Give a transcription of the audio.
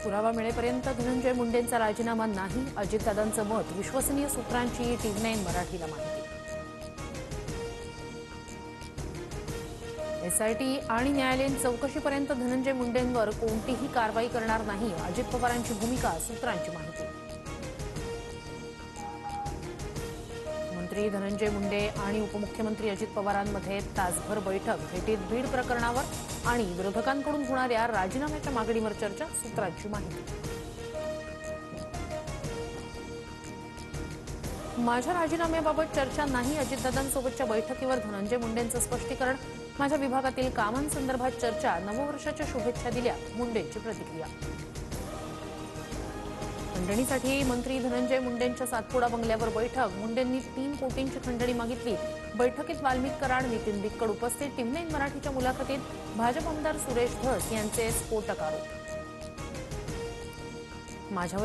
पुरावा मिळेपर्यंत धनंजय मुंडेंचा राजीनामा नाही, अजितदादांचं मत. विश्वसनीय सूत्रांची TV9 मराठीला माहिती. SIT आणि न्यायालयीन चौकशीपर्यंत धनंजय मुंडेंवर कोणतीही कारवाई करणार नाही, अजित पवारांची भूमिका. सूत्रांची माहिती. मंत्री धनंजय मुंडे आणि उपमुख्यमंत्री अजित पवारांमध्ये तासभर बैठक. भेटीत बीड प्रकरणावर आणि विरोधकांकडून होणाऱ्या राजीनाम्याच्या मागणीवर चर्चा. सूत्रांची माहिती. माझ्या राजीनाम्याबाबत चर्चा नाही, अजितदादांसोबतच्या बैठकीवर धनंजय मुंडेंचं स्पष्टीकरण. माझ्या विभागातील कामांसंदर्भात चर्चा. नववर्षाच्या शुभेच्छा दिल्या, मुंडेंची प्रतिक्रिया. खंडणीसाठी मंत्री धनंजय मुंडेंच्या सातपुडा बंगल्यावर बैठक. मुंडेंनी 3 कोटींची खंडणी मागितली. बैठकीत वाल्मिक कराड, नितीन बिक्कड उपस्थित. TV9 मराठीच्या मुलाखतीत भाजप आमदार सुरेश धस यांचे स्फोटक आरोप. माझ्यावर